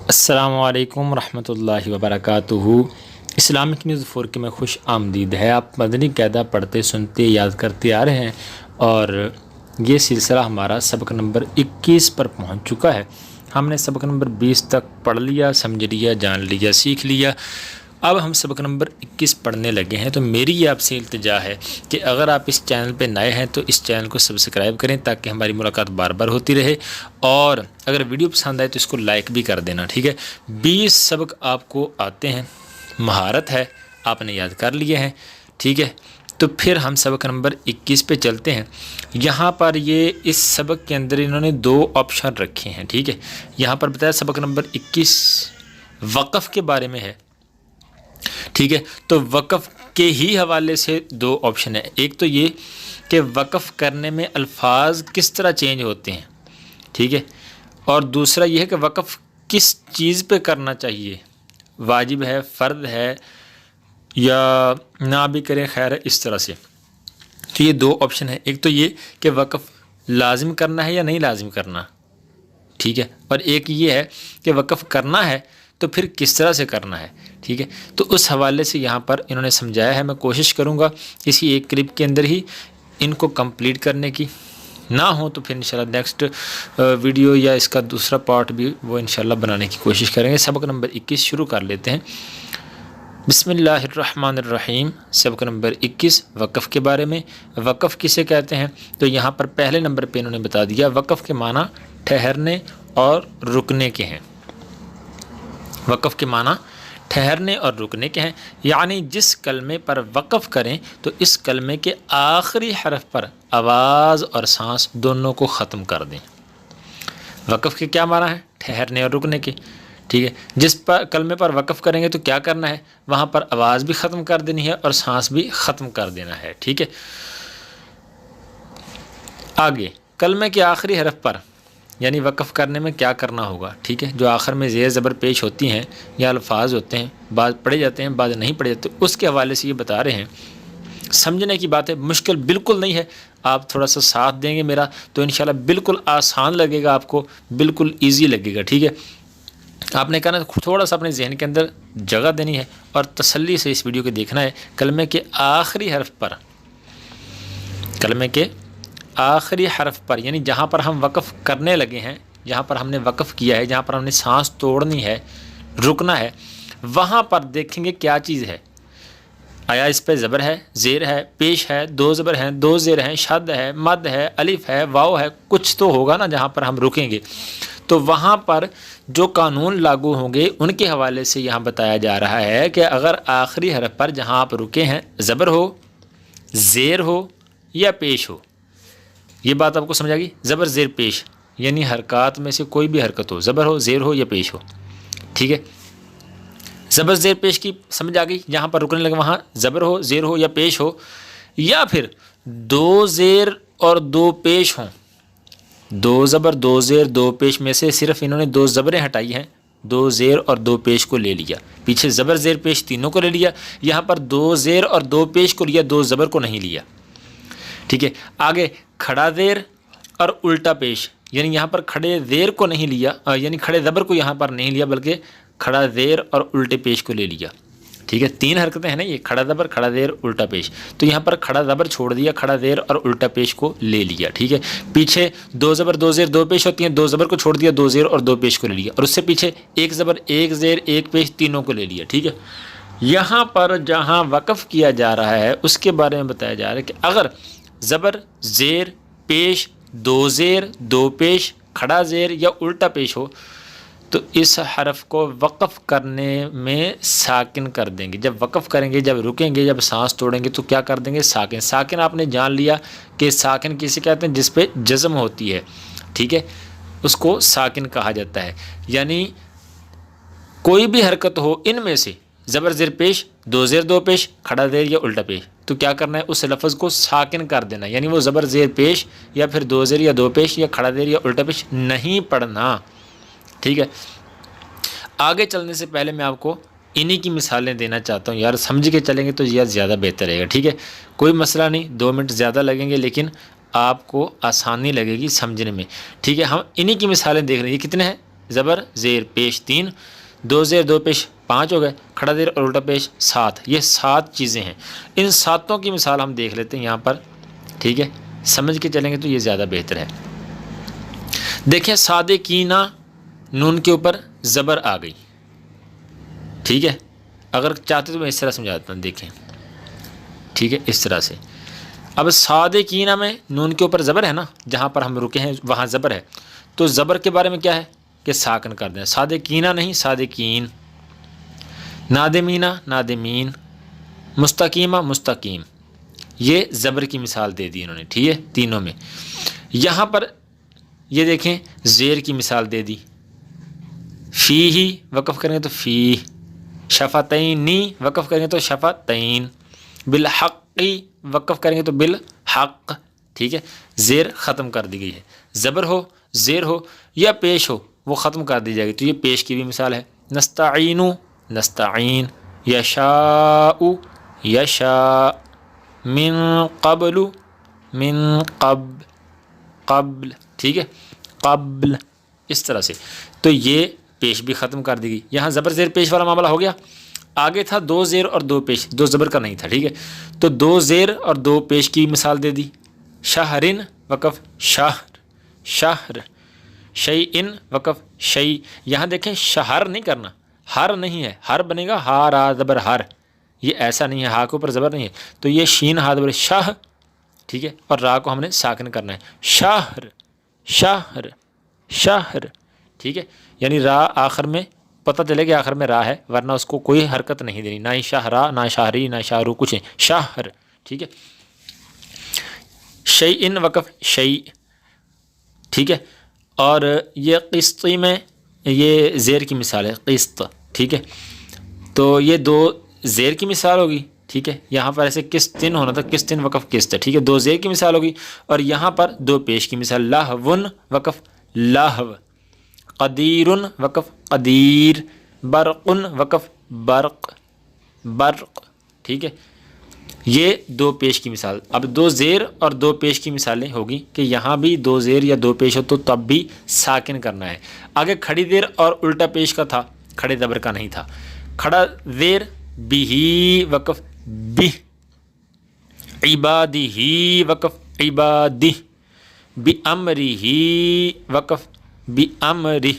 السلام علیکم ورحمۃ اللہ وبرکاتہ۔ اسلامک نیوز 4 کے میں خوش آمدید ہے۔ آپ مدنی قاعدہ پڑھتے سنتے یاد کرتے آ رہے ہیں اور یہ سلسلہ ہمارا سبق نمبر 21 پر پہنچ چکا ہے۔ ہم نے سبق نمبر 20 تک پڑھ لیا، سمجھ لیا، جان لیا، سیکھ لیا۔ اب ہم سبق نمبر 21 پڑھنے لگے ہیں، تو میری یہ آپ سے التجا ہے کہ اگر آپ اس چینل پہ نئے ہیں تو اس چینل کو سبسکرائب کریں تاکہ ہماری ملاقات بار بار ہوتی رہے، اور اگر ویڈیو پسند آئے تو اس کو لائک بھی کر دینا، ٹھیک ہے۔ 20 سبق آپ کو آتے ہیں، مہارت ہے، آپ نے یاد کر لیے ہیں، ٹھیک ہے۔ تو پھر ہم سبق نمبر 21 پہ چلتے ہیں۔ یہاں پر یہ اس سبق کے اندر انہوں نے 2 آپشن رکھے ہیں، ٹھیک ہے۔ یہاں پر بتایا سبق نمبر 21 وقف کے بارے میں ہے، ٹھیک ہے۔ تو وقف کے ہی حوالے سے 2 آپشن ہیں۔ ایک تو یہ کہ وقف کرنے میں الفاظ کس طرح چینج ہوتے ہیں، ٹھیک ہے، اور دوسرا یہ ہے کہ وقف کس چیز پہ کرنا چاہیے، واجب ہے، فرض ہے، یا نہ بھی کریں، خیر ہے، اس طرح سے۔ تو یہ 2 آپشن ہیں۔ ایک تو یہ کہ وقف لازم کرنا ہے یا نہیں لازم کرنا، ٹھیک ہے، اور ایک یہ ہے کہ وقف کرنا ہے تو پھر کس طرح سے کرنا ہے، ٹھیک ہے۔ تو اس حوالے سے یہاں پر انہوں نے سمجھایا ہے۔ میں کوشش کروں گا اسی ایک کلپ کے اندر ہی ان کو کمپلیٹ کرنے کی، نہ ہو تو پھر انشاءاللہ نیکسٹ ویڈیو یا اس کا دوسرا پارٹ بھی وہ انشاءاللہ بنانے کی کوشش کریں گے۔ سبق نمبر 21 شروع کر لیتے ہیں۔ بسم اللہ الرحمن الرحیم۔ سبق نمبر 21 وقف کے بارے میں۔ وقف کسے کہتے ہیں؟ تو یہاں پر پہلے نمبر پہ انہوں نے بتا دیا، وقف کے معنی ٹھہرنے اور رکنے کے ہیں۔ وقف کے معنی ٹھہرنے اور رکنے کے ہیں، یعنی جس کلمے پر وقف کریں تو اس کلمے کے آخری حرف پر آواز اور سانس دونوں کو ختم کر دیں۔ وقف کے کیا معنی ہے؟ ٹھہرنے اور رکنے کے، ٹھیک ہے۔ جس پر کلمے پر وقف کریں گے تو کیا کرنا ہے؟ وہاں پر آواز بھی ختم کر دینی ہے اور سانس بھی ختم کر دینا ہے، ٹھیک ہے۔ آگے کلمے کے آخری حرف پر یعنی وقف کرنے میں کیا کرنا ہوگا، ٹھیک ہے۔ جو آخر میں زیر زبر پیش ہوتی ہیں یا الفاظ ہوتے ہیں، بعض پڑھے جاتے ہیں بعض نہیں پڑھے جاتے، اس کے حوالے سے یہ بتا رہے ہیں۔ سمجھنے کی بات ہے، مشکل بالکل نہیں ہے۔ آپ تھوڑا سا ساتھ دیں گے میرا تو انشاءاللہ بالکل آسان لگے گا، آپ کو بالکل ایزی لگے گا، ٹھیک ہے۔ آپ نے کہنا تھوڑا سا اپنے ذہن کے اندر جگہ دینی ہے اور تسلی سے اس ویڈیو کو دیکھنا ہے۔ کلمے کے آخری حرف پر، کلمے کے آخری حرف پر یعنی جہاں پر ہم وقف کرنے لگے ہیں، جہاں پر ہم نے وقف کیا ہے، جہاں پر ہم نے سانس توڑنی ہے، رکنا ہے، وہاں پر دیکھیں گے کیا چیز ہے۔ آیا اس پہ زبر ہے، زیر ہے، پیش ہے، 2 زبر ہیں، 2 زیر ہیں، شد ہے، مد ہے، الف ہے، واو ہے، کچھ تو ہوگا نا جہاں پر ہم رکیں گے۔ تو وہاں پر جو قانون لاگو ہوں گے ان کے حوالے سے یہاں بتایا جا رہا ہے کہ اگر آخری حرف پر جہاں آپ رکے ہیں زبر ہو، زیر ہو یا پیش ہو، یہ بات آپ کو سمجھ آ گئی؟ زبر زیر پیش یعنی حرکات میں سے کوئی بھی حرکت ہو، زبر ہو، زیر ہو یا پیش ہو، ٹھیک ہے۔ زبر زیر پیش کی سمجھ آ گئی؟ جہاں پر رکنے لگے وہاں زبر ہو، زیر ہو یا پیش ہو، یا پھر 2 زیر اور 2 پیش ہوں۔ 2 زبر 2 زیر 2 پیش میں سے صرف انہوں نے 2 زبریں ہٹائی ہیں، 2 زیر اور 2 پیش کو لے لیا، پیچھے زبر زیر پیش تینوں کو لے لیا، یہاں پر 2 زیر اور 2 پیش کو لیا، 2 زبر کو نہیں لیا، ٹھیک ہے۔ آگے کھڑا زیر اور الٹا پیش یعنی یہاں پر کھڑے زیر کو نہیں لیا، یعنی کھڑے زبر کو یہاں پر نہیں لیا بلکہ کھڑا زیر اور الٹے پیش کو لے لیا، ٹھیک ہے۔ 3 حرکتیں ہیں نا یہ، کھڑا زبر، کھڑا زیر، الٹا پیش، تو یہاں پر کھڑا زبر چھوڑ دیا، کھڑا زیر اور الٹا پیش کو لے لیا، ٹھیک ہے۔ پیچھے 2 زبر 2 زیر 2 پیش ہوتی ہیں، 2 زبر کو چھوڑ دیا، 2 زیر اور 2 پیش کو لے لیا، اور اس سے پیچھے 1 زبر 1 زیر 1 پیش تینوں کو لے لیا، ٹھیک ہے۔ یہاں پر جہاں وقف کیا جا رہا ہے اس کے بارے میں بتایا جا رہا ہے کہ اگر زبر زیر پیش 2 زیر 2 پیش کھڑا زیر یا الٹا پیش ہو تو اس حرف کو وقف کرنے میں ساکن کر دیں گے۔ جب وقف کریں گے، جب رکیں گے، جب سانس توڑیں گے تو کیا کر دیں گے؟ ساکن۔ ساکن آپ نے جان لیا کہ ساکن کسے کہتے ہیں؟ جس پہ جزم ہوتی ہے، ٹھیک ہے، اس کو ساکن کہا جاتا ہے۔ یعنی کوئی بھی حرکت ہو ان میں سے، زبر زیر پیش، 2 زیر 2 پیش، کھڑا زیر یا الٹا پیش، تو کیا کرنا ہے؟ اس لفظ کو ساکن کر دینا، یعنی وہ زبر زیر پیش یا پھر 2 زیر یا 2 پیش یا کھڑا زیر یا الٹا پیش نہیں پڑھنا، ٹھیک ہے۔ آگے چلنے سے پہلے میں آپ کو انہی کی مثالیں دینا چاہتا ہوں، یار سمجھ کے چلیں گے تو یہ زیادہ بہتر رہے گا، ٹھیک ہے۔ کوئی مسئلہ نہیں، 2 منٹ زیادہ لگیں گے لیکن آپ کو آسانی لگے گی سمجھنے میں، ٹھیک ہے۔ ہم انہی کی مثالیں دیکھ رہے ہیں۔ یہ کتنے ہیں؟ زبر زیر پیش 3، 2 زیر 2 پیش 5 ہو گئے، کھڑا زیر اور الٹا پیش 7۔ یہ 7 چیزیں ہیں، ان 7 کی مثال ہم دیکھ لیتے ہیں یہاں پر، ٹھیک ہے، سمجھ کے چلیں گے تو یہ زیادہ بہتر ہے۔ دیکھیں صادقینہ نون کے اوپر زبر آ گئی، ٹھیک ہے، اگر چاہتے تو میں اس طرح سمجھاتا ہوں، دیکھیں، ٹھیک ہے، اس طرح سے۔ اب صادقینہ میں نون کے اوپر زبر ہے نا، جہاں پر ہم رکے ہیں وہاں زبر ہے، تو زبر کے بارے میں کیا ہے کہ ساکن کر دیں، صادقینہ نہیں صادقین، نادمینہ نادمین، مستقیمہ مستقیم، یہ زبر کی مثال دے دی انہوں نے، ٹھیک ہے، تینوں میں۔ یہاں پر یہ دیکھیں زیر کی مثال دے دی، فی ہی وقف کریں تو فی، شفتینی وقف کریں تو شفتین، بالحقی وقف کریں گے تو بالحق، ٹھیک ہے، زیر ختم کر دی گئی ہے، زبر ہو زیر ہو یا پیش ہو وہ ختم کر دی جائے گی، تو یہ پیش کی بھی مثال ہے، نستعین نستعین، یشاء یشاء، من قبل من قبل، ٹھیک ہے، قبل، اس طرح سے، تو یہ پیش بھی ختم کر دی گئی۔ یہاں زبر زیر پیش والا معاملہ ہو گیا۔ آگے تھا 2 زیر اور 2 پیش، 2 زبر کا نہیں تھا، ٹھیک ہے، تو 2 زیر اور 2 پیش کی مثال دے دی، شہرن وقف شہر شہر، شیئن وقف شیء، یہاں دیکھیں شہر نہیں کرنا، ہر نہیں ہے، ہر بنے گا ہا را زبر ہر، یہ ایسا نہیں ہے، ہا کے اوپر زبر نہیں ہے، تو یہ شین ہا زبر شاہ، ٹھیک ہے، اور را کو ہم نے ساکن کرنا ہے، شہر شہر شہر، ٹھیک ہے، یعنی را آخر میں پتہ چلے کہ آخر میں را ہے، ورنہ اس کو کوئی حرکت نہیں دینی، نہ ہی شاہرا نہ شاہری نہ شاہرو، کچھ نہیں، شہر، ٹھیک ہے، شیئن وقف شیء، ٹھیک ہے، اور یہ قسطی میں یہ زیر کی مثال ہے، قسط، ٹھیک ہے، تو یہ 2 زیر کی مثال ہوگی، ٹھیک ہے، یہاں پر ایسے قسطن ہونا تھا، قسطن وقف قسط، ٹھیک ہے، 2 زیر کی مثال ہوگی، اور یہاں پر 2 پیش کی مثال، لہون وقف لہو، قدیرن وقف قدیر، برقن وقف برق برق، ٹھیک ہے، یہ 2 پیش کی مثال۔ اب 2 زیر اور 2 پیش کی مثالیں ہوگی کہ یہاں بھی 2 زیر یا 2 پیش ہو تو تب بھی ساکن کرنا ہے۔ آگے کھڑی زیر اور الٹا پیش کا تھا، کھڑے زبر کا نہیں تھا، کھڑا زیر بھی وقف بھی، عبادی ہی وقف عبادی، بِأَمْرِهِ ہی وقف بِأَمْرِهِ،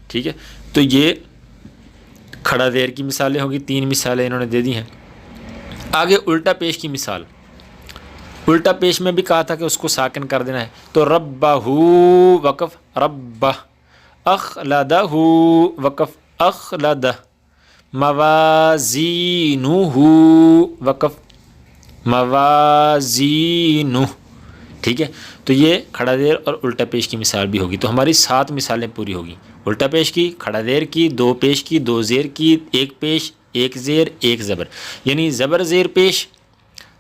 ٹھیک ہے، تو یہ کھڑا زیر کی مثالیں ہوگی، 3 مثالیں انہوں نے دے دی ہیں۔ آگے الٹا پیش کی مثال، الٹا پیش میں بھی کہا تھا کہ اس کو ساکن کر دینا ہے، تو ربہ وقف ربہ، اخلدہ وقف اخلدہ، موازینہ وقف موازینہ، ٹھیک ہے، تو یہ کھڑا زیر اور الٹا پیش کی مثال بھی ہوگی، تو ہماری 7 مثالیں پوری ہوگی، الٹا پیش کی، کھڑا زیر کی، 2 پیش کی، 2 زیر کی، 1 پیش، 1 زیر، 1 زبر، یعنی زبر زیر پیش،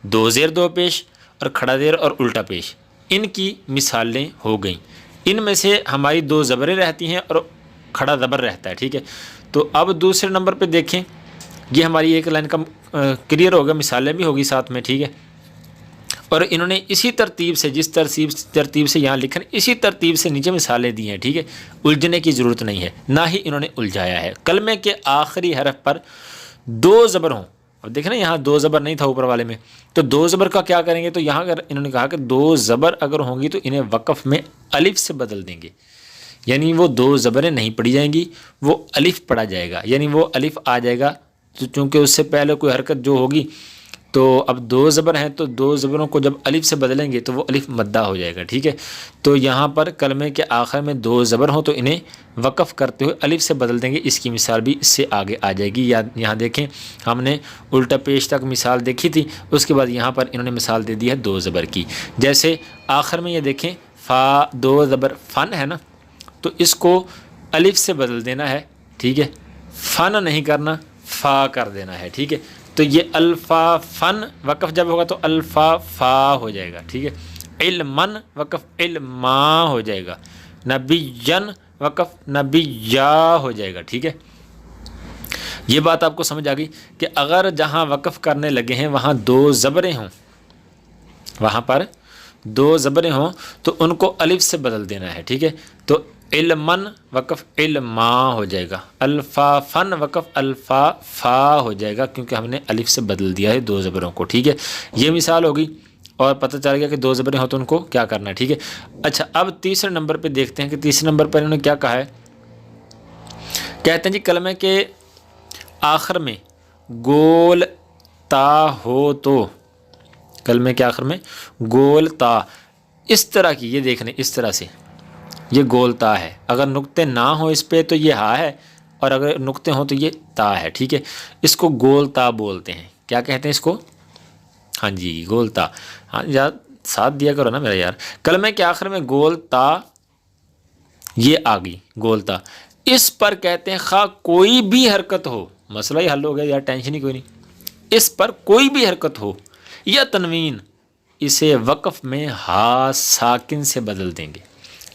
2 زیر 2 پیش، اور کھڑا زیر اور الٹا پیش، ان کی مثالیں ہو گئیں۔ ان میں سے ہماری 2 زبریں رہتی ہیں اور کھڑا زبر رہتا ہے، ٹھیک ہے، تو اب دوسرے نمبر پہ دیکھیں، یہ ہماری ایک لائن کا کلیئر ہوگا، مثالیں بھی ہوگی ساتھ میں، ٹھیک ہے، اور انہوں نے اسی ترتیب سے، جس ترتیب سے یہاں لکھن، اسی ترتیب سے نیچے مثالیں دی ہیں، ٹھیک ہے، الجھنے کی ضرورت نہیں ہے، نہ ہی انہوں نے الجھایا ہے۔ کلمے کے آخری حرف پر 2 زبر ہوں، اب دیکھیں نا یہاں 2 زبر نہیں تھا اوپر والے میں، تو 2 زبر کا کیا کریں گے، تو یہاں اگر انہوں نے کہا کہ 2 زبر اگر ہوں گی تو انہیں وقف میں الف سے بدل دیں گے، یعنی وہ 2 زبریں نہیں پڑھی جائیں گی، وہ الف پڑھا جائے گا، یعنی وہ الف آ جائے گا، تو چونکہ اس سے پہلے کوئی حرکت جو ہوگی، تو اب 2 زبر ہیں تو 2 زبروں کو جب الف سے بدلیں گے تو وہ الف مدہ ہو جائے گا، ٹھیک ہے، تو یہاں پر کلمے کے آخر میں 2 زبر ہوں تو انہیں وقف کرتے ہوئے الف سے بدل دیں گے، اس کی مثال بھی اس سے آگے آ جائے گی۔ یہاں دیکھیں ہم نے الٹا پیش تک مثال دیکھی تھی، اس کے بعد یہاں پر انہوں نے مثال دے دی ہے 2 زبر کی، جیسے آخر میں یہ دیکھیں فا 2 زبر فن ہے نا، تو اس کو الف سے بدل دینا ہے، ٹھیک ہے، فن نہیں کرنا، فا کر دینا ہے، ٹھیک ہے، تو یہ الفا فن وقف جب ہوگا تو الفا فا ہو جائے گا، ٹھیک ہے، علمن وقف علما ہو جائے گا، نبیًّ وقف نبیّا ہو جائے گا، ٹھیک ہے، یہ بات آپ کو سمجھ آ گئی کہ اگر جہاں وقف کرنے لگے ہیں وہاں 2 زبریں ہوں، وہاں پر 2 زبریں ہوں تو ان کو الف سے بدل دینا ہے، ٹھیک ہے، تو علمن وقف علما ہو جائے گا، الفا فن وقف الفا فا ہو جائے گا، کیونکہ ہم نے الف سے بدل دیا ہے دو زبروں کو، ٹھیک ہے۔ یہ مثال ہوگی اور پتہ چل گیا کہ دو زبریں ہوں تو ان کو کیا کرنا ہے، ٹھیک ہے۔ اچھا اب تیسرے نمبر پہ دیکھتے ہیں کہ تیسرے نمبر پر انہوں نے کیا کہا ہے۔ کہتے ہیں جی کلمہ کے آخر میں گول تا ہو تو، کلمہ کے آخر میں گول تا اس طرح کی، یہ دیکھنے اس طرح سے یہ گول تا ہے، اگر نقطے نہ ہوں اس پہ تو یہ ہا ہے، اور اگر نقطے ہوں تو یہ تا ہے، ٹھیک ہے۔ اس کو گول تا بولتے ہیں، کیا کہتے ہیں اس کو؟ ہاں جی گول تا، ہاں یار ساتھ دیا کرو نا میرا یار۔ کلمہ کے آخر میں گول تا یہ آ گئی گول تا، اس پر کہتے ہیں خواہ کوئی بھی حرکت ہو، مسئلہ ہی حل ہو گیا یار، ٹینشن ہی کوئی نہیں۔ اس پر کوئی بھی حرکت ہو یا تنوین، اسے وقف میں ہا ساکن سے بدل دیں گے،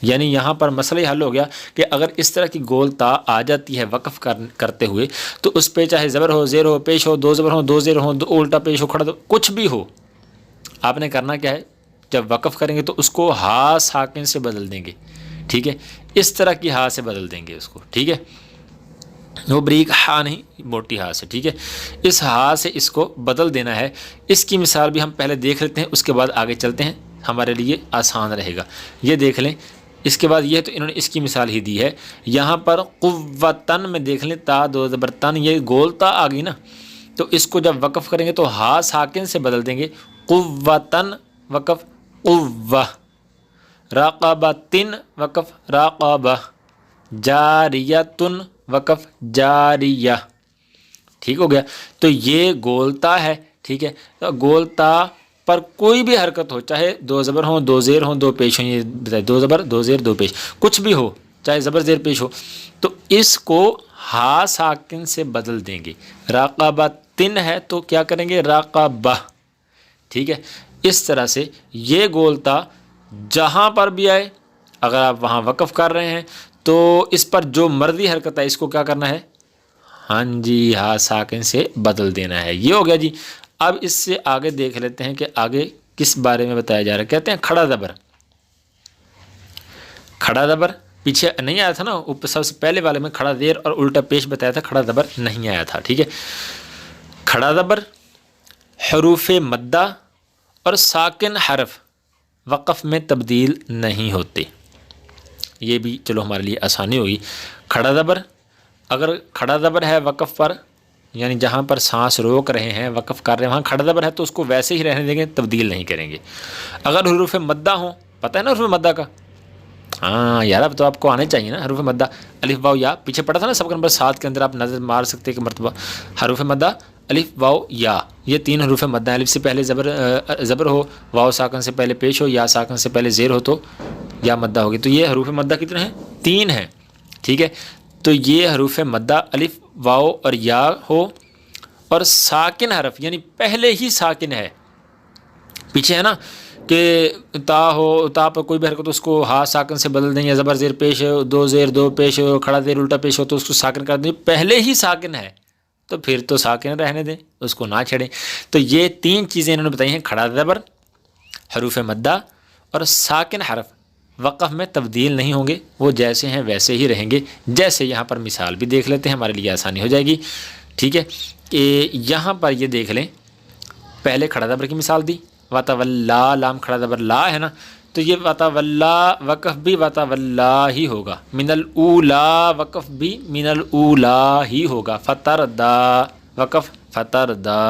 یعنی یہاں پر مسئلہ حل ہو گیا کہ اگر اس طرح کی گول تا آ جاتی ہے وقف کرتے ہوئے تو اس پہ چاہے زبر ہو، زیر ہو، پیش ہو، دو زبر ہو، دو زیر ہو، دو الٹا پیش ہو، کھڑا دو، کچھ بھی ہو، آپ نے کرنا کیا ہے، جب وقف کریں گے تو اس کو ہا ساکن سے بدل دیں گے، ٹھیک ہے۔ اس طرح کی ہا سے بدل دیں گے اس کو، ٹھیک ہے، وہ بریک ہا نہیں، موٹی ہا سے، ٹھیک ہے۔ اس ہا سے اس کو بدل دینا ہے۔ اس کی مثال بھی ہم پہلے دیکھ لیتے ہیں، اس کے بعد آگے چلتے ہیں، ہمارے لیے آسان رہے گا۔ یہ دیکھ لیں، اس کے بعد یہ تو انہوں نے اس کی مثال ہی دی ہے۔ یہاں پر قوتن میں دیکھ لیں، تا دو زبر تن، یہ گول تا آ گئی نا، تو اس کو جب وقف کریں گے تو ہا ساکن سے بدل دیں گے، قوتن وقف قوہ، راقبتن وقف راقبہ، جاریتن وقف جاریہ، ٹھیک ہو گیا۔ تو یہ گولتا ہے، ٹھیک ہے۔ تو گولتا پر کوئی بھی حرکت ہو، چاہے دو زبر ہوں، دو زیر ہوں، دو پیش ہوں، یہ بتائے دو زبر دو زیر دو پیش، کچھ بھی ہو، چاہے زبر زیر پیش ہو، تو اس کو ہا ساکن سے بدل دیں گے۔ راقبتن ہے تو کیا کریں گے، راقبہ، ٹھیک ہے۔ اس طرح سے یہ گولتا جہاں پر بھی آئے، اگر آپ وہاں وقف کر رہے ہیں تو اس پر جو مرضی حرکت ہے اس کو کیا کرنا ہے، ہاں جی ہا ساکن سے بدل دینا ہے۔ یہ ہو گیا جی۔ اب اس سے آگے دیکھ لیتے ہیں کہ آگے کس بارے میں بتایا جا رہا ہے۔ کہتے ہیں کھڑا زبر، کھڑا زبر پیچھے نہیں آیا تھا نا، اوپر سب سے پہلے والے میں کھڑا زیر اور الٹا پیش بتایا تھا، کھڑا زبر نہیں آیا تھا، ٹھیک ہے۔ کھڑا زبر حروف مدہ اور ساکن حرف وقف میں تبدیل نہیں ہوتے، یہ بھی چلو ہمارے لیے آسانی ہوگی۔ کھڑا زبر، اگر کھڑا زبر ہے وقف پر، یعنی جہاں پر سانس روک رہے ہیں وقف کر رہے ہیں وہاں کھڑا زبر ہے تو اس کو ویسے ہی رہنے دیں گے، تبدیل نہیں کریں گے۔ اگر حروف مدہ ہوں، پتہ ہے نا حروف مدہ کا، ہاں یار اب تو آپ کو آنے چاہیے نا حروف مدہ، الف واو یا، پیچھے پڑھا تھا نا سبق نمبر 7 کے اندر، آپ نظر مار سکتے کہ مرتبہ حروف مدہ الف واو یا، یہ تین حروف مدہ، الف سے پہلے زبر ہو، واو ساکن سے پہلے پیش ہو، یا ساکن سے پہلے زیر ہو تو یا مدہ ہوگی۔ تو یہ حروف مدہ کتنے ہیں، 3 ہیں، ٹھیک ہے۔ تو یہ حروف مدہ الف واو اور یا ہو اور ساکن حرف، یعنی پہلے ہی ساکن ہے، پیچھے ہے نا کہ تا ہو، تا پر کوئی بھی حرکت اس کو ہا ساکن سے بدل دیں، یا زبر زیر پیش ہو، دو زیر دو پیش ہو، کھڑا زیر الٹا پیش ہو تو اس کو ساکن کر دیں، پہلے ہی ساکن ہے تو پھر تو ساکن رہنے دیں، اس کو نہ چھڑیں۔ تو یہ 3 چیزیں انہوں نے بتائی ہیں، کھڑا زبر، حروف مدہ اور ساکن حرف وقف میں تبدیل نہیں ہوں گے، وہ جیسے ہیں ویسے ہی رہیں گے۔ جیسے یہاں پر مثال بھی دیکھ لیتے ہیں، ہمارے لیے آسانی ہو جائے گی، ٹھیک ہے۔ کہ یہاں پر یہ دیکھ لیں، پہلے کھڑا زبر کی مثال دی، وتولا، لام کھڑا زبر لا ہے نا، تو یہ وتولا وقف بھی وتولا ہی ہوگا، من الاولا وقف بھی من الاولا ہی ہوگا، فتردا وقف فتردا،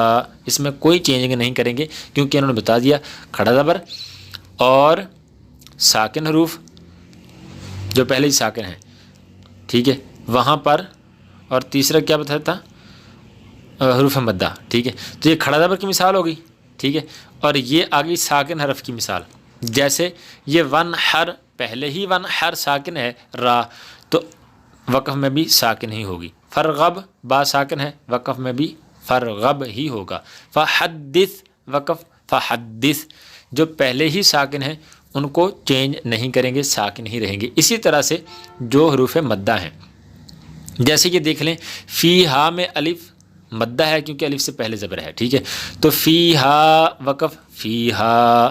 اس میں کوئی چینجنگ نہیں کریں گے کیونکہ انہوں نے بتا دیا کھڑا زبر اور ساکن حروف جو پہلے ہی ساکن ہیں، ٹھیک ہے، وہاں پر، اور تیسرا کیا بتایا تھا، حروف مدہ، ٹھیک ہے۔ تو یہ کھڑا زبر کی مثال ہوگی، ٹھیک ہے، اور یہ آگئی ساکن حرف کی مثال، جیسے یہ ون حر، پہلے ہی ون حر ساکن ہے را، تو وقف میں بھی ساکن ہی ہوگی۔ فرغب با ساکن ہے، وقف میں بھی فرغب ہی ہوگا۔ فحدث وقف فحدث، جو پہلے ہی ساکن ہیں ان کو چینج نہیں کریں گے، ساکن ہی رہیں گے۔ اسی طرح سے جو حروف مدہ ہیں، جیسے کہ دیکھ لیں فی ہا میں الف مدہ ہے کیونکہ الف سے پہلے زبر ہے، ٹھیک ہے، تو فی ہا وقف فی ہا۔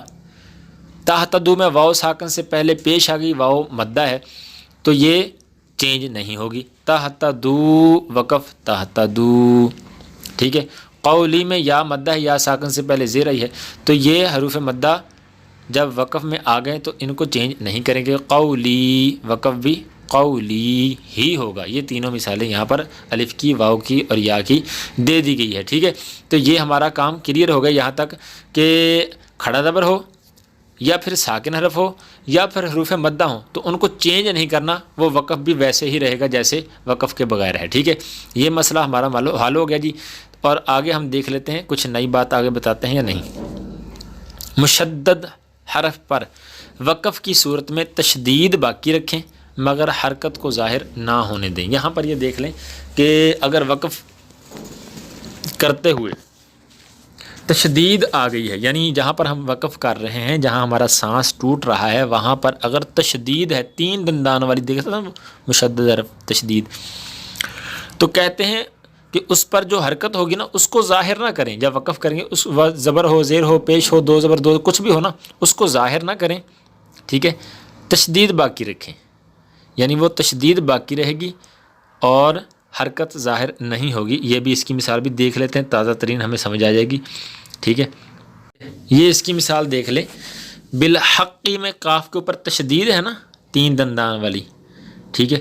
تحت دو میں واو ساکن سے پہلے پیش آ گئی، واو مدہ ہے تو یہ چینج نہیں ہوگی. تہتدو وقف تہتدو. ٹھیک ہے. قولی میں یا مدہ ہے، یا ساکن سے پہلے زیر آئی ہے، تو یہ حروف مدہ جب وقف میں آ گئے تو ان کو چینج نہیں کریں گے. قولی وقف بھی قولی ہی ہوگا. یہ تینوں مثالیں یہاں پر الف کی، واو کی اور یا کی دے دی گئی ہے. ٹھیک ہے. تو یہ ہمارا کام کلیئر ہو گیا یہاں تک کہ کھڑا زبر ہو یا پھر ساکن حرف ہو یا پھر حروف مدہ ہوں تو ان کو چینج نہیں کرنا، وہ وقف بھی ویسے ہی رہے گا جیسے وقف کے بغیر ہے. ٹھیک ہے. یہ مسئلہ ہمارا حل ہو گیا جی. اور آگے ہم دیکھ لیتے ہیں کچھ نئی بات آگے بتاتے ہیں یا نہیں. مشدد حرف پر وقف کی صورت میں تشدید باقی رکھیں مگر حرکت کو ظاہر نہ ہونے دیں. یہاں پر یہ دیکھ لیں کہ اگر وقف کرتے ہوئے تشدید آ گئی ہے، یعنی جہاں پر ہم وقف کر رہے ہیں، جہاں ہمارا سانس ٹوٹ رہا ہے، وہاں پر اگر تشدید ہے، 3 دندان والی دیکھا تھا مشدد حرف تشدید، تو کہتے ہیں کہ اس پر جو حرکت ہوگی نا اس کو ظاہر نہ کریں. جب وقف کریں گے اس زبر ہو، زیر ہو، پیش ہو، 2 زبر 2 کچھ بھی ہو نا، اس کو ظاہر نہ کریں. ٹھیک ہے. تشدید باقی رکھیں، یعنی وہ تشدید باقی رہے گی اور حرکت ظاہر نہیں ہوگی. یہ بھی اس کی مثال بھی دیکھ لیتے ہیں، تازہ ترین ہمیں سمجھ آ جائے گی. ٹھیک ہے. یہ اس کی مثال دیکھ لیں. بالحقی میں قاف کے اوپر تشدید ہے نا 3 دندان والی. ٹھیک ہے.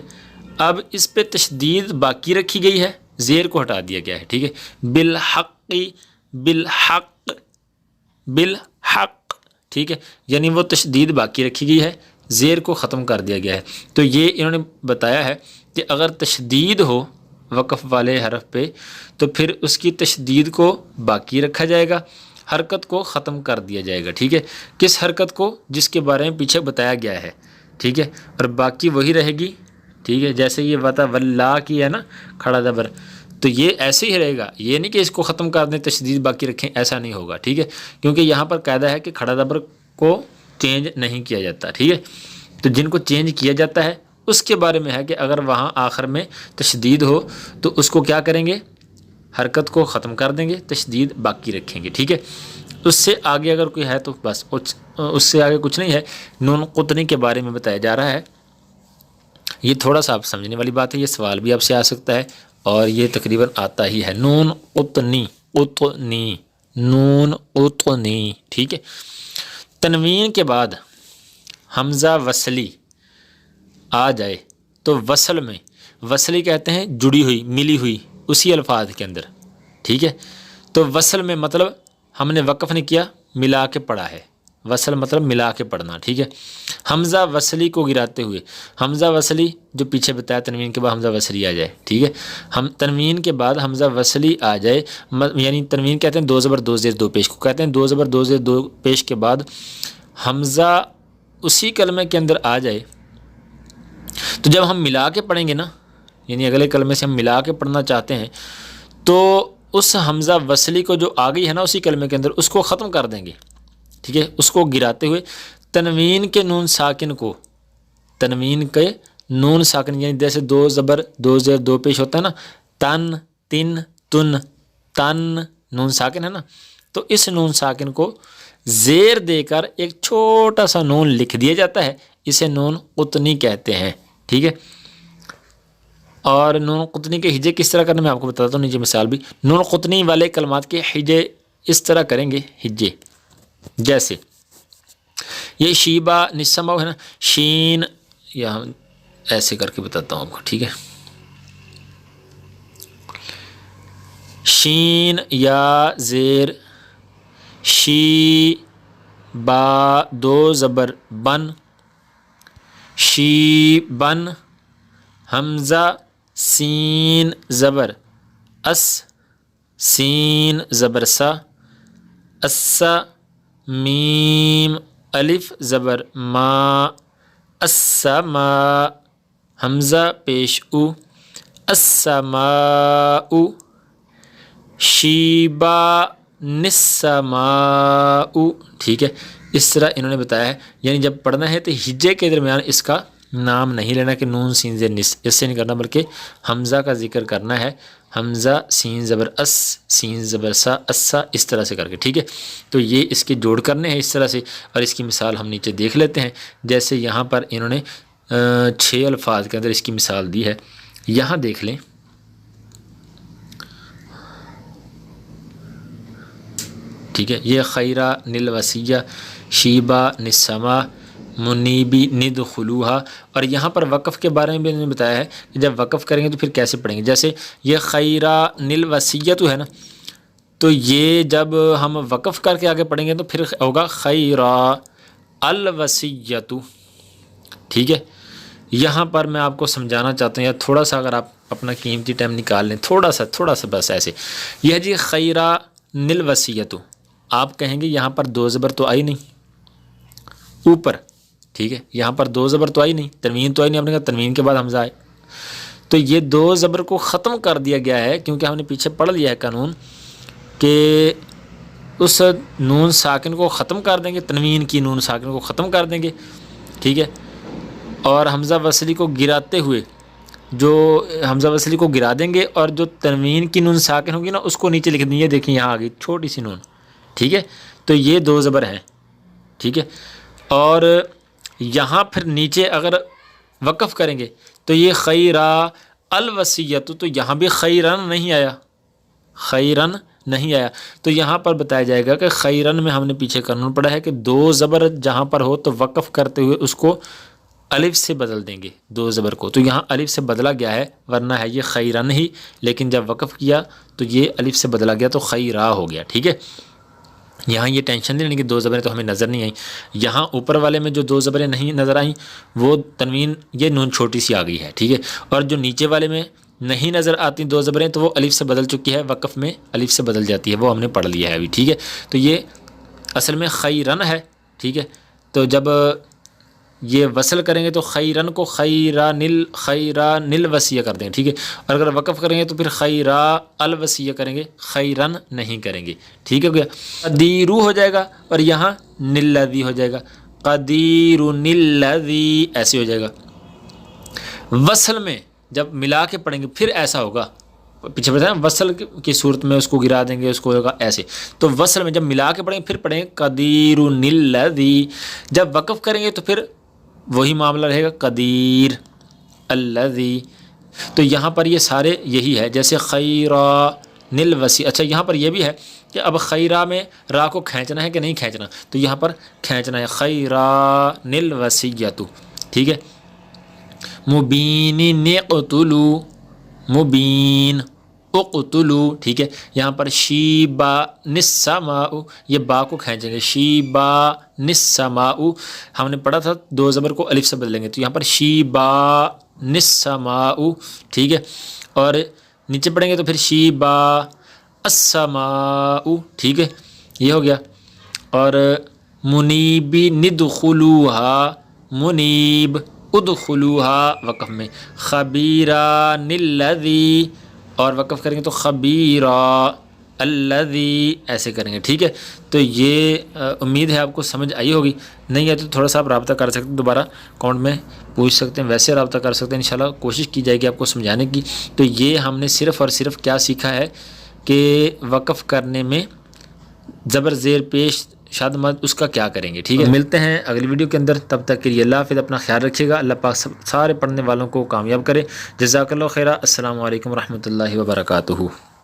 اب اس پہ تشدید باقی رکھی گئی ہے، زیر کو ہٹا دیا گیا ہے. ٹھیک ہے. بالحقی بالحق بالحق. ٹھیک ہے. یعنی وہ تشدید باقی رکھی گئی ہے، زیر کو ختم کر دیا گیا ہے. تو یہ انہوں نے بتایا ہے کہ اگر تشدید ہو وقف والے حرف پہ تو پھر اس کی تشدید کو باقی رکھا جائے گا، حرکت کو ختم کر دیا جائے گا. ٹھیک ہے. کس حرکت کو؟ جس کے بارے میں پیچھے بتایا گیا ہے. ٹھیک ہے. اور باقی وہی رہے گی. ٹھیک ہے. جیسے یہ وتا واللہ کی ہے نا کھڑا زبر، تو یہ ایسے ہی رہے گا. یہ نہیں کہ اس کو ختم کر دیں تشدید باقی رکھیں، ایسا نہیں ہوگا. ٹھیک ہے. کیونکہ یہاں پر قاعدہ ہے کہ کھڑا زبر کو چینج نہیں کیا جاتا. ٹھیک ہے. تو جن کو چینج کیا جاتا ہے اس کے بارے میں ہے کہ اگر وہاں آخر میں تشدید ہو تو اس کو کیا کریں گے؟ حرکت کو ختم کر دیں گے، تشدید باقی رکھیں گے. ٹھیک ہے. اس سے آگے اگر کوئی ہے تو بس اس سے آگے کچھ نہیں ہے. نون قطنی کے بارے میں بتایا جا رہا ہے. یہ تھوڑا سا آپ سمجھنے والی بات ہے، یہ سوال بھی آپ سے آ سکتا ہے اور یہ تقریباً آتا ہی ہے. نون قطنی قطنی نون قطنی. ٹھیک ہے. تنوین کے بعد حمزہ وصلی آ جائے تو وصل میں، وصلی کہتے ہیں جڑی ہوئی، ملی ہوئی اسی الفاظ کے اندر. ٹھیک ہے. تو وصل میں مطلب ہم نے وقف نہیں کیا، ملا کے پڑھا ہے. وصل مطلب ملا کے پڑھنا. ٹھیک ہے. حمزہ وصلی کو گراتے ہوئے، حمزہ وصلی جو پیچھے بتایا تنوین کے بعد حمزہ وصلی آ جائے. ٹھیک ہے. ہم تنوین کے بعد حمزہ وصلی آ جائے، یعنی تنوین کہتے ہیں 2 زبر 2 زیر 2 پیش کو کہتے ہیں. 2 زبر 2 زیر 2 پیش کے بعد حمزہ اسی کلمے کے اندر آ جائے تو جب ہم ملا کے پڑھیں گے نا، یعنی اگلے کلمے سے ہم ملا کے پڑھنا چاہتے ہیں تو اس حمزہ وصلی کو جو آ گئی ہے نا اسی کلمے کے اندر اس کو ختم کر دیں گے. ٹھیک ہے. اس کو گراتے ہوئے تنوین کے نون ساکن کو، تنوین کے نون ساکن یعنی جیسے 2 زبر 2 زیر 2 پیش ہوتا ہے نا، تن تن تن تن نون ساکن ہے نا، تو اس نون ساکن کو زیر دے کر ایک چھوٹا سا نون لکھ دیا جاتا ہے. اسے نون قطنی کہتے ہیں. ٹھیک ہے. اور نون قطنی کے ہجے کس طرح کرنے میں آپ کو بتاتا ہوں. نیچے مثال بھی نون قطنی والے کلمات کے ہجے اس طرح کریں گے. ہجے جیسے یہ شیبہ نسمہ ہے نا، شین، یا ایسے کر کے بتاتا ہوں آپ کو. ٹھیک ہے. شین یا زیر شی با 2 زبر بن، شی بن. حمزہ سین زبر اس، سین زبر سا، اسا. میم الف زبر ما، السما. حمزہ پیش او، السماء. شیبا نسماء. ٹھیک ہے. اس طرح انہوں نے بتایا ہے. یعنی جب پڑھنا ہے تو ہجے کے درمیان اس کا نام نہیں لینا کہ نون سین زیر نس، اس سے نہیں کرنا، بلکہ حمزہ کا ذکر کرنا ہے. حمزہ سین زبر اس، سین زبر سا، اسا، اس طرح سے کر کے. ٹھیک ہے. تو یہ اس کے جوڑ کرنے ہیں اس طرح سے، اور اس کی مثال ہم نیچے دیکھ لیتے ہیں. جیسے یہاں پر انہوں نے 6 الفاظ کے اندر اس کی مثال دی ہے. یہاں دیکھ لیں، ٹھیک ہے، یہ خیرہ نل وسیع، شیبہ نسما، منیبی ندخلوہا. اور یہاں پر وقف کے بارے میں بھی انہوں نے بتایا ہے کہ جب وقف کریں گے تو پھر کیسے پڑھیں گے. جیسے یہ خیرہ نل وسیع تو ہے نا، تو یہ جب ہم وقف کر کے آگے پڑھیں گے تو پھر ہوگا خیرہ الوسیۃ. ٹھیک ہے، یہاں پر میں آپ کو سمجھانا چاہتا ہوں، یا تھوڑا سا اگر آپ اپنا قیمتی ٹائم نکال لیں، تھوڑا سا بس ایسے. یہ جی خیرہ نل وسیۃ، آپ کہیں گے یہاں پر 2 زبر تو آئی نہیں اوپر، ٹھیک ہے، یہاں پر 2 زبر تو آئی نہیں، تنوین تو آئی نہیں، آپ نے کہا تنوین کے بعد حمزہ آئے، تو یہ 2 زبر کو ختم کر دیا گیا ہے، کیونکہ ہم نے پیچھے پڑھ لیا ہے قانون کہ اس نون ساکن کو ختم کر دیں گے، تنوین کی نون ساکن کو ختم کر دیں گے، ٹھیک ہے، اور حمزہ وصلی کو گراتے ہوئے جو حمزہ وصلی کو گرا دیں گے، اور جو تنوین کی نون ساکن ہوگی نا اس کو نیچے لکھ دیں. یہ دیکھیں یہاں آ گئی چھوٹی سی نون، ٹھیک ہے، تو یہ 2 زبر ہیں، ٹھیک ہے. اور یہاں پھر نیچے اگر وقف کریں گے تو یہ خیرہ الوسیۃ، تو یہاں بھی خیرن نہیں آیا، خیرن نہیں آیا. تو یہاں پر بتایا جائے گا کہ خیرن میں ہم نے پیچھے قانون پڑھا ہے کہ 2 زبر جہاں پر ہو تو وقف کرتے ہوئے اس کو الف سے بدل دیں گے 2 زبر کو. تو یہاں الف سے بدلا گیا ہے، ورنہ ہے یہ خیرن ہی، لیکن جب وقف کیا تو یہ الف سے بدلا گیا تو خیرہ ہو گیا. ٹھیک ہے، یہاں یہ ٹینشن نہیں کہ 2 زبریں تو ہمیں نظر نہیں آئیں. یہاں اوپر والے میں جو 2 زبریں نہیں نظر آئیں وہ تنوین یہ نون چھوٹی سی آ گئی ہے، ٹھیک ہے. اور جو نیچے والے میں نہیں نظر آتی 2 زبریں تو وہ الف سے بدل چکی ہے، وقف میں الف سے بدل جاتی ہے، وہ ہم نے پڑھ لیا ہے ابھی. ٹھیک ہے، تو یہ اصل میں خیرن ہے، ٹھیک ہے. تو جب یہ وصل کریں گے تو خیرن کو خیرہ نل وسیع کر دیں گے، ٹھیک ہے. اور اگر وقف کریں گے تو پھر خیرہ الوسیع کریں گے، خیرن نہیں کریں گے. ٹھیک ہے، قدیرو ہو جائے گا، اور یہاں نلذی ہو جائے گا، قدیر نلذی ایسے ہو جائے گا. وصل میں جب ملا کے پڑھیں گے پھر ایسا ہوگا، پیچھے بتایا وصل کی صورت میں اس کو گرا دیں گے، اس کو ہوگا ایسے. تو وصل میں جب ملا کے پڑھیں گے پھر پڑھیں گے قدیر نلذی. جب وقف کریں گے تو پھر وہی معاملہ رہے گا قدیر الذی. تو یہاں پر یہ سارے یہی ہے، جیسے خیرہ نل وسیع. اچھا یہاں پر یہ بھی ہے کہ اب خیرہ میں را کو کھینچنا ہے کہ نہیں کھینچنا، تو یہاں پر کھینچنا ہے، خیرہ نل وسیعۃ. ٹھیک ہے، مبین نقتلو، مبین اقتلو. ٹھیک ہے، یہاں پر شیبا نسماء، یہ با کو کھینچیں گے، شیبا نسماء. ہم نے پڑھا تھا 2 زبر کو الف سے بدلیں گے، تو یہاں پر شیبا نسماء. ٹھیک ہے، اور نیچے پڑھیں گے تو پھر شیبا السماء. ٹھیک ہے، یہ ہو گیا. اور منیبی ندخلوہا، منیب ادخلوہا وقف میں، خبیرہ نلذی، اور وقف کریں گے تو خبیرہ الذی ایسے کریں گے. ٹھیک ہے، تو یہ امید ہے آپ کو سمجھ آئی ہوگی. نہیں ہے تو تھوڑا سا آپ رابطہ کر سکتے ہیں، دوبارہ اکاؤنٹ میں پوچھ سکتے ہیں، ویسے رابطہ کر سکتے ہیں. انشاءاللہ کوشش کی جائے گی آپ کو سمجھانے کی. تو یہ ہم نے صرف اور صرف کیا سیکھا ہے کہ وقف کرنے میں زبر زیر پیش شاد مد اس کا کیا کریں گے. ٹھیک ہے، ملتے ہیں اگلی ویڈیو کے اندر، تب تک کے لیے اللہ حافظ. اپنا خیال رکھیے گا، اللہ پاک سارے پڑھنے والوں کو کامیاب کرے. جزاک اللہ خیرہ. السلام علیکم ورحمۃ اللہ وبرکاتہ.